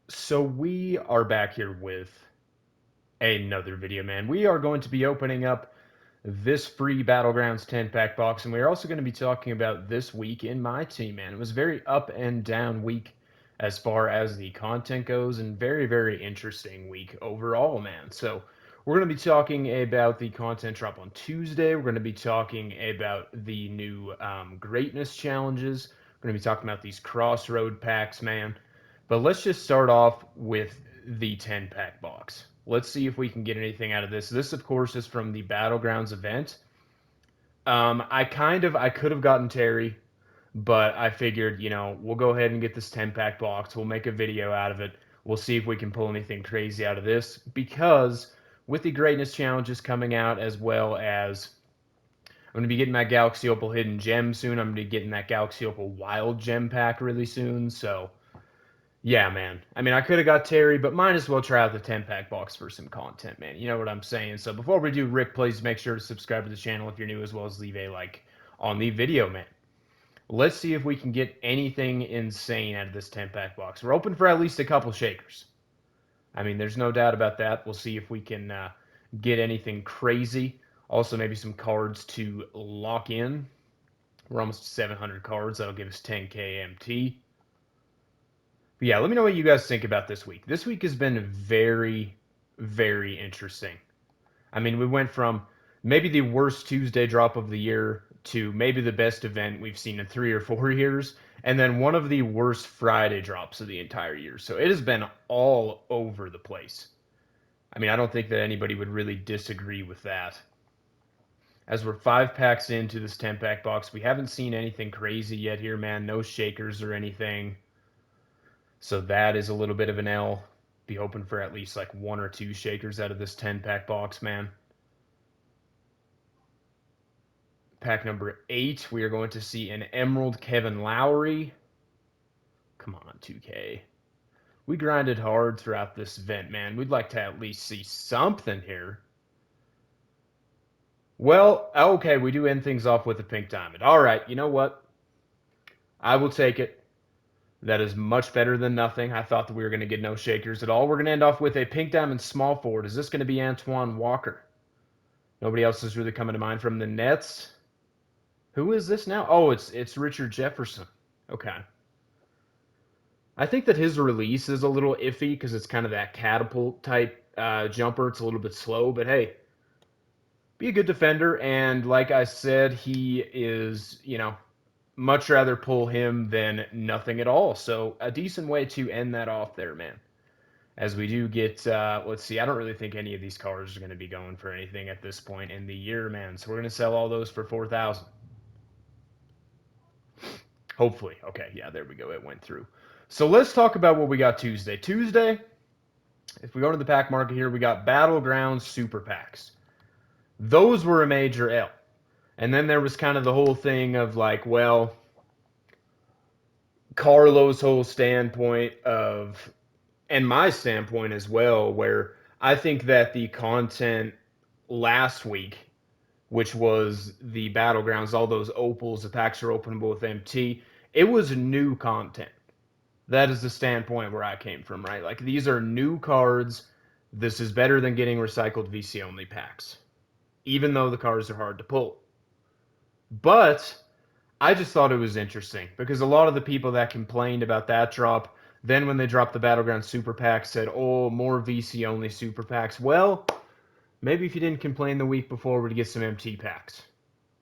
So we are back here with another video, man. We are going to be opening up this free Battlegrounds 10-pack box, and we're also going to be talking about this week in my team, man. It was a very up and down week as far as the content goes, and very interesting week overall, man. So we're going to be talking about the content drop on Tuesday. We're going to be talking about the new greatness challenges. We're going to be talking about these crossroad packs, man. But let's just start off with the 10-pack box. Let's see if we can get anything out of this. This, of course, is from the Battlegrounds event. I could have gotten Terry, but I figured, we'll go ahead and get this 10-pack box. We'll make a video out of it. We'll see if we can pull anything crazy out of this, because with the greatness challenges coming out, as well as I'm going to be getting that Galaxy Opal Hidden Gem soon. I'm going to be getting that Galaxy Opal Wild Gem pack really soon, so yeah, man. I mean, I could have got Terry, but might as well try out the 10-pack box for some content, man. You know what I'm saying? So before we do, Rick, please make sure to subscribe to the channel if you're new, as well as leave a like on the video, man. Let's see if we can get anything insane out of this 10-pack box. We're open for at least a couple shakers. I mean, there's no doubt about that. We'll see if we can get anything crazy. Also, maybe some cards to lock in. We're almost to 700 cards. That'll give us 10k MT. But yeah, let me know what you guys think about this week. This week has been very interesting. I mean, we went from maybe the worst Tuesday drop of the year to maybe the best event we've seen in 3 or 4 years, and then one of the worst Friday drops of the entire year. So it has been all over the place. I mean, I don't think that anybody would really disagree with that. As we're 5 packs into this 10-pack box, we haven't seen anything crazy yet here, man. No shakers or anything. So that is a little bit of an L. Be hoping for at least like 1 or 2 shakers out of this 10-pack box, man. Pack number 8, we are going to see an Emerald Kevin Lowry. Come on, 2K. We grinded hard throughout this event, man. We'd like to at least see something here. Well, okay, we do end things off with a pink diamond. All right, you know what? I will take it. That is much better than nothing. I thought that we were going to get no shakers at all. We're going to end off with a pink diamond small forward. Is this going to be Antoine Walker? Nobody else is really coming to mind from the Nets. Who is this now? Oh, it's Richard Jefferson. Okay. I think that his release is a little iffy because it's kind of that catapult type jumper. It's a little bit slow, but hey, be a good defender. And like I said, he is, much rather pull him than nothing at all. So a decent way to end that off there, man. As we do get, let's see, I don't really think any of these cars are going to be going for anything at this point in the year, man. So we're going to sell all those for 4,000. Hopefully. Okay, yeah, there we go. It went through. So let's talk about what we got Tuesday. Tuesday, if we go to the pack market here, we got Battlegrounds Super Packs. Those were a major L. And then there was kind of the whole thing of like, well, Carlo's whole standpoint of, and my standpoint as well, where I think that the content last week, which was the Battlegrounds, all those opals, the packs are openable with MT, it was new content. That is the standpoint where I came from, right? Like, these are new cards. This is better than getting recycled VC only packs, even though the cards are hard to pull. But I just thought it was interesting because a lot of the people that complained about that drop, then when they dropped the Battleground Super Packs, said, oh, more VC only Super Packs. Well, maybe if you didn't complain the week before, we'd get some MT packs.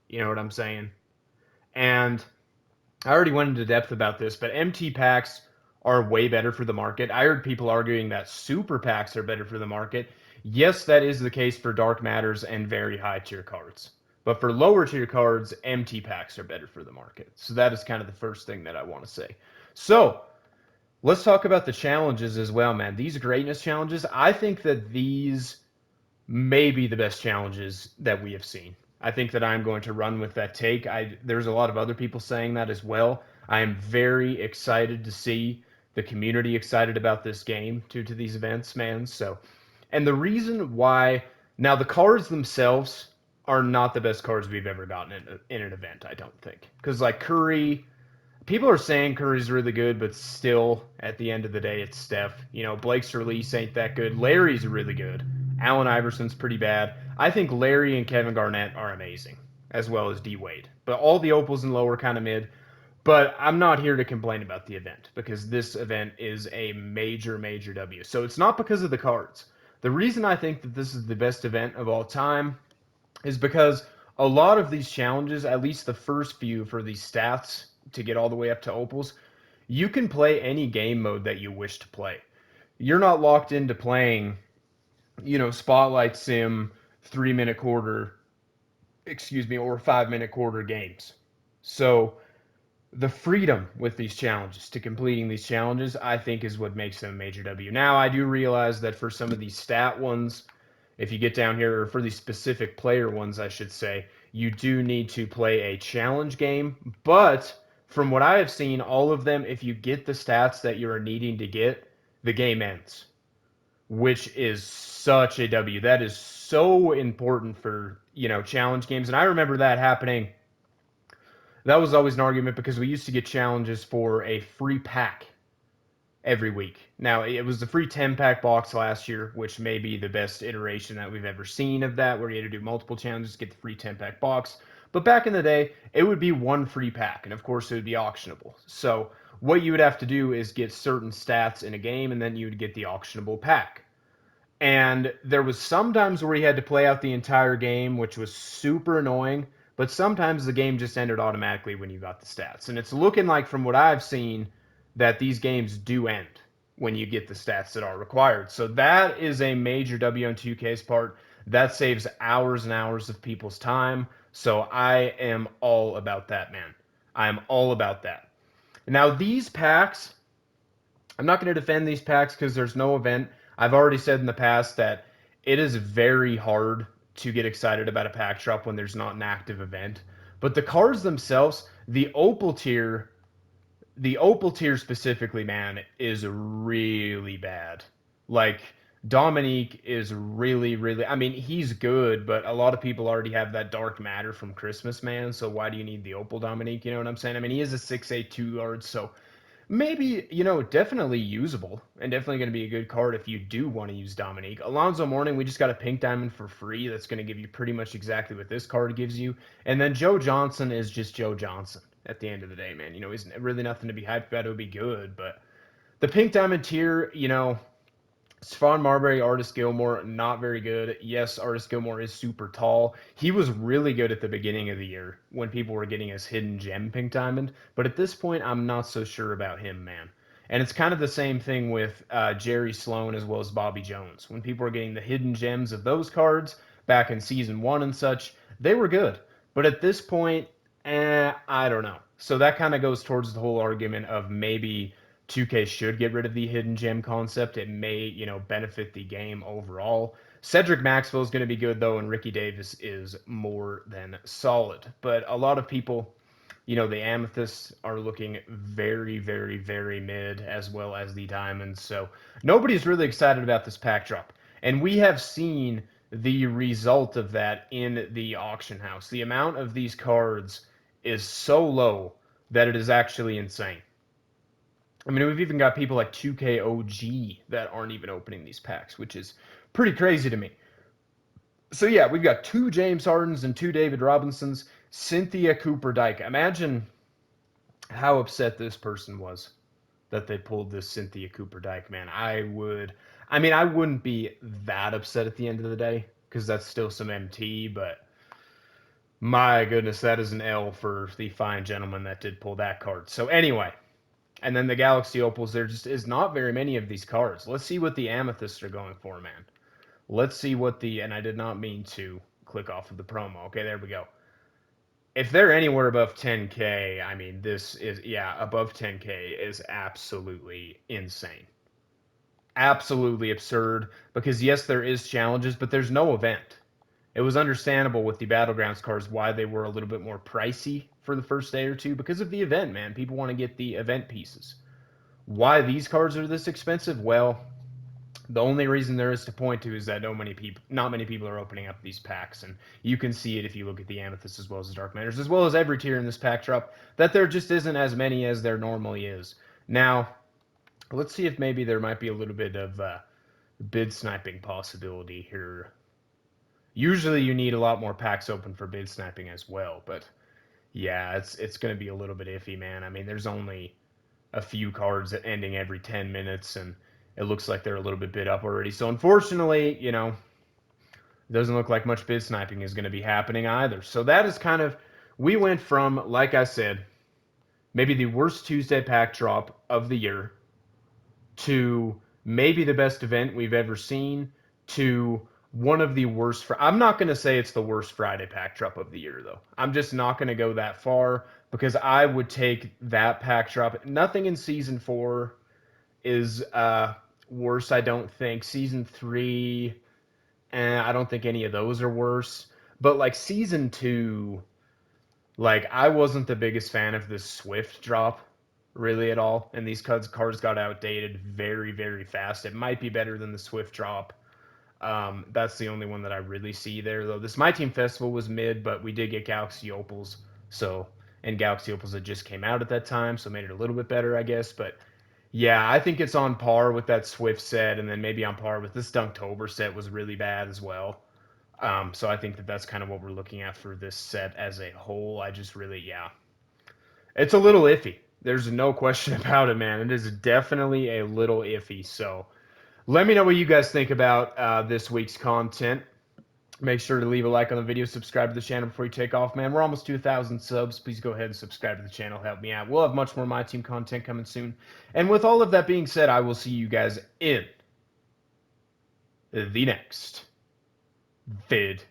You know what I'm saying? And I already went into depth about this, but MT packs are way better for the market. I heard people arguing that super packs are better for the market. Yes, that is the case for Dark Matters and very high tier cards. But for lower tier cards, MT packs are better for the market. So that is kind of the first thing that I want to say. So let's talk about the challenges as well, man. These greatness challenges, I think that these may be the best challenges that we have seen. I think that I'm going to run with that take. There's a lot of other people saying that as well. I am very excited to see the community excited about this game due to these events, man. So, and the reason why, now the cards themselves are not the best cards we've ever gotten in an event, I don't think. Because like Curry, people are saying Curry's really good, but still, at the end of the day, it's Steph. You know, Blake's release ain't that good. Larry's really good. Allen Iverson's pretty bad. I think Larry and Kevin Garnett are amazing, as well as D Wade. But all the opals and low are kind of mid. But I'm not here to complain about the event because this event is a major, major W. So it's not because of the cards. The reason I think that this is the best event of all time is because a lot of these challenges, at least the first few for these stats to get all the way up to opals, you can play any game mode that you wish to play. You're not locked into playing, Spotlight Sim 3 minute quarter, or 5 minute quarter games. So the freedom with these challenges to completing these challenges, I think, is what makes them a major W. Now, I do realize that for some of these stat ones, if you get down here, or for these specific player ones, I should say, you do need to play a challenge game. But from what I have seen, all of them, if you get the stats that you're needing to get, the game ends, which is such a W. That is so important for, challenge games. And I remember that happening. That was always an argument because we used to get challenges for a free pack every week. Now, it was the free 10-pack box last year, which may be the best iteration that we've ever seen of that, where you had to do multiple challenges to get the free 10-pack box. But back in the day, it would be one free pack, and of course, it would be auctionable. So what you would have to do is get certain stats in a game, and then you would get the auctionable pack. And there was sometimes where you had to play out the entire game, which was super annoying. But sometimes the game just ended automatically when you got the stats. And it's looking like, from what I've seen, that these games do end when you get the stats that are required. So that is a major W on 2K's part. That saves hours and hours of people's time. So I am all about that, man. I am all about that. Now, these packs, I'm not going to defend these packs because there's no event. I've already said in the past that it is very hard to get excited about a pack drop when there's not an active event. But the cards themselves, the opal tier specifically, man, is really bad. Like, Dominique is really, really, I mean, he's good, but a lot of people already have that dark matter from Christmas, man. So why do you need the opal Dominique? You know what I'm saying? I mean, he is a 6'8", 2 guard, so maybe, definitely usable and definitely going to be a good card if you do want to use Dominique. Alonzo Mourning, we just got a pink diamond for free. That's going to give you pretty much exactly what this card gives you. And then Joe Johnson is just Joe Johnson at the end of the day, man. He's really nothing to be hyped about. It would be good, but the pink diamond tier, Stephon Marbury, Artis Gilmore, not very good. Yes, Artis Gilmore is super tall. He was really good at the beginning of the year when people were getting his hidden gem pink diamond. But at this point, I'm not so sure about him, man. And it's kind of the same thing with Jerry Sloan as well as Bobby Jones. When people were getting the hidden gems of those cards back in season one and such, they were good. But at this point, I don't know. So that kind of goes towards the whole argument of maybe 2K should get rid of the hidden gem concept. It may, benefit the game overall. Cedric Maxwell is going to be good, though, and Ricky Davis is more than solid. But a lot of people, the amethysts are looking very, very, very mid, as well as the diamonds. So nobody's really excited about this pack drop. And we have seen the result of that in the auction house. The amount of these cards is so low that it is actually insane. I mean, we've even got people like 2K OG that aren't even opening these packs, which is pretty crazy to me. So yeah, we've got 2 James Hardens and 2 David Robinsons, Cynthia Cooper Dyke. Imagine how upset this person was that they pulled this Cynthia Cooper Dyke, man. I wouldn't be that upset at the end of the day because that's still some MT, but my goodness, that is an L for the fine gentleman that did pull that card. So anyway, and then the Galaxy Opals, there just is not very many of these cards. Let's see what the Amethysts are going for, man. Let's see what and I did not mean to click off of the promo. Okay, there we go. If they're anywhere above 10K, I mean, this is, yeah, above 10K is absolutely insane. Absolutely absurd, because yes, there is challenges, but there's no event. It was understandable with the Battlegrounds cards why they were a little bit more pricey for the first day or two, because of the event, man. People want to get the event pieces. Why these cards are this expensive? Well, The only reason there is to point to is that not many people are opening up these packs, and you can see it if you look at the Amethyst as well as the Dark Matters, as well as every tier in this pack drop, that there just isn't as many as there normally is. Now, let's see if maybe there might be a little bit of bid sniping possibility here. Usually you need a lot more packs open for bid sniping as well, but yeah, it's going to be a little bit iffy, man. I mean, there's only a few cards ending every 10 minutes, and it looks like they're a little bit bid up already. So unfortunately, you know, it doesn't look like much bid sniping is going to be happening either. So that is kind of, we went from, like I said, maybe the worst Tuesday pack drop of the year to maybe the best event we've ever seen to one of the worst. I'm not going to say it's the worst Friday pack drop of the year, though. I'm just not going to go that far because I would take that pack drop. Nothing in season 4 is worse, I don't think. Season 3, I don't think any of those are worse. But like season 2, like I wasn't the biggest fan of this Swift drop really at all, and these cards got outdated very, very fast. It might be better than the Swift drop. That's the only one that I really see there, though. This Myteam Festival was mid, but we did get Galaxy Opals, so and Galaxy Opals that just came out at that time, so made it a little bit better, I guess. But yeah, I think it's on par with that Swift set, and then maybe on par with this Dunktober set was really bad as well. So I think that that's kind of what we're looking at for this set as a whole. I just really, yeah, it's a little iffy. There's no question about it, man. It is definitely a little iffy. So let me know what you guys think about this week's content. Make sure to leave a like on the video, subscribe to the channel before you take off, man. We're almost to 1,000 subs. Please go ahead and subscribe to the channel. Help me out. We'll have much more My Team content coming soon. And with all of that being said, I will see you guys in the next vid.